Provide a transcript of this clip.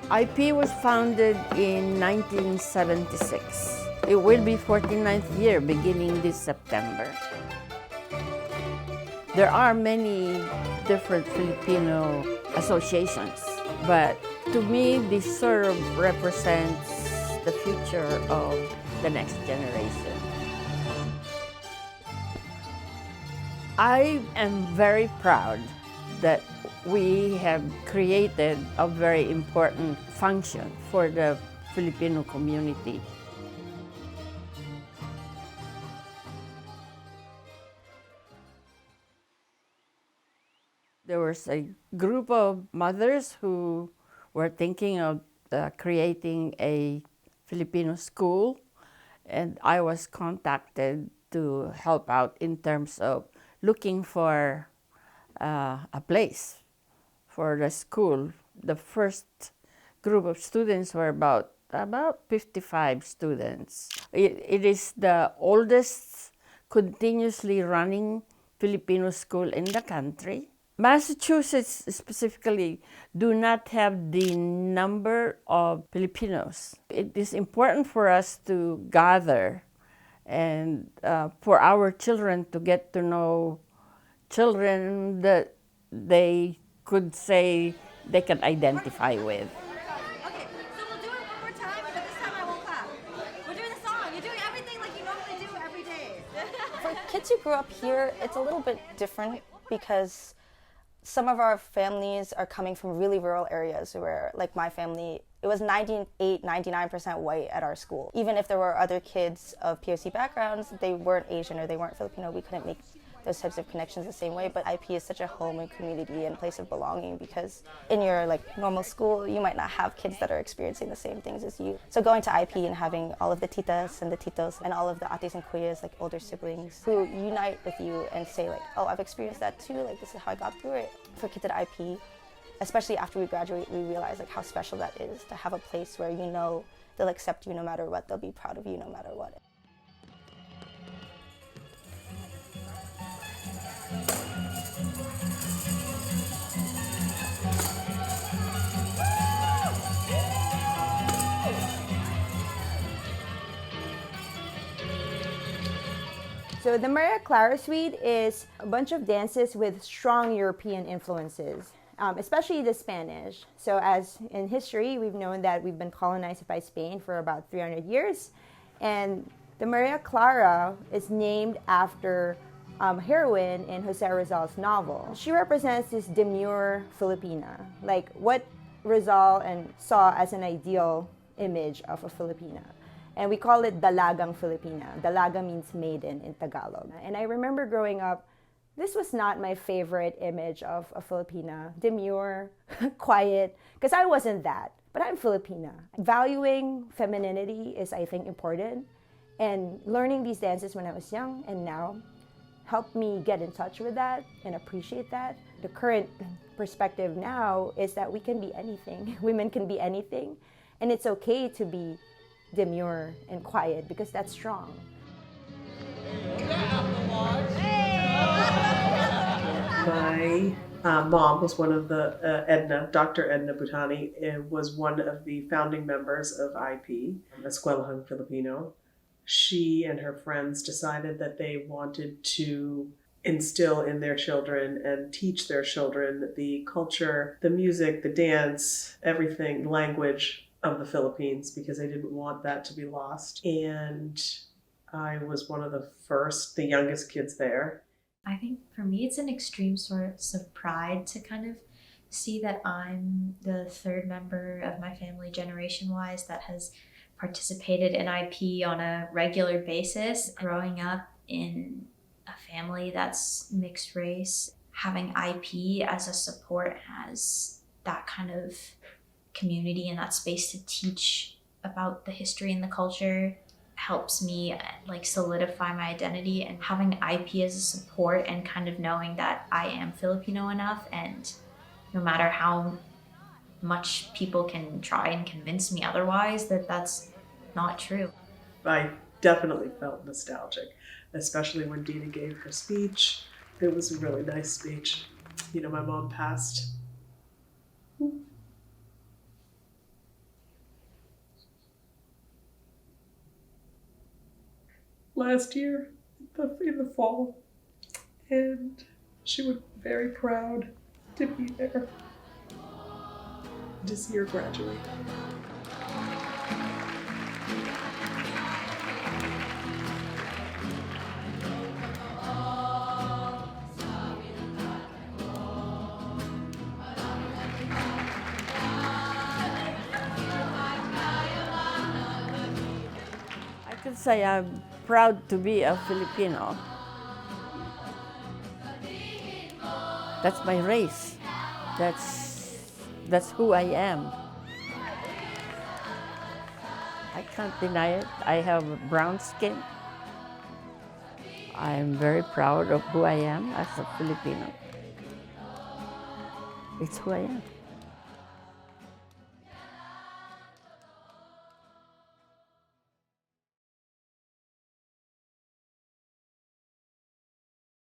IP was founded in 1976. It will be 49th year beginning this September. There are many different Filipino associations, but to me, this sort of represents the future of the next generation. I am very proud that we have created a very important function for the Filipino community. There was a group of mothers who were thinking of creating a Filipino school, and I was contacted to help out in terms of looking for a place for the school. The first group of students were about 55 students. It is the oldest continuously running Filipino school in the country. Massachusetts specifically do not have the number of Filipinos. It is important for us to gather and for our children to get to know children that they could say they can identify with. Okay, so we'll do it one more time, but this time I won't clap. We're doing the song. You're doing everything like you normally do every day. For kids who grew up here, it's a little bit different because some of our families are coming from really rural areas where, like my family, it was 99% white at our school. Even if there were other kids of POC backgrounds, they weren't Asian or they weren't Filipino, we couldn't make those types of connections the same way. But IP is such a home and community and place of belonging because in your normal school, you might not have kids that are experiencing the same things as you. So going to IP and having all of the titas and the titos and all of the atis and kuyas, like older siblings, who unite with you and say oh, I've experienced that too, this is how I got through it. For kids at IP, especially after we graduate, we realize how special that is to have a place where they'll accept you no matter what, they'll be proud of you no matter what. So the Maria Clara Suite is a bunch of dances with strong European influences, especially the Spanish. So as in history, we've known that we've been colonized by Spain for about 300 years. And the Maria Clara is named after heroine in Jose Rizal's novel. She represents this demure Filipina, like what Rizal saw as an ideal image of a Filipina. And we call it Dalagang Filipina. Dalaga means maiden in Tagalog. And I remember growing up, this was not my favorite image of a Filipina. Demure, quiet, because I wasn't that. But I'm Filipina. Valuing femininity is, I think, important. And learning these dances when I was young and now helped me get in touch with that and appreciate that. The current perspective now is that we can be anything. Women can be anything. And it's okay to be demure and quiet because that's strong. My mom was one of the Dr. Edna Butani, was one of the founding members of IP, Iskwelahang Pilipino. She and her friends decided that they wanted to instill in their children and teach their children the culture, the music, the dance, everything, language of the Philippines, because they didn't want that to be lost. And I was one of the youngest kids there. I think for me, it's an extreme source of pride to kind of see that I'm the third member of my family generation-wise that has participated in IP on a regular basis. Growing up in a family that's mixed race, having IP as a support has that kind of community and that space to teach about the history and the culture helps me solidify my identity, and having IP as a support and kind of knowing that I am Filipino enough, and no matter how much people can try and convince me otherwise, that's not true. I definitely felt nostalgic, especially when Dina gave her speech. It was a really nice speech. My mom passed last year in the fall, and she was very proud to be there to see her graduate. I could say I'm proud to be a Filipino. That's my race. That's who I am. I can't deny it. I have brown skin. I'm very proud of who I am as a Filipino. It's who I am.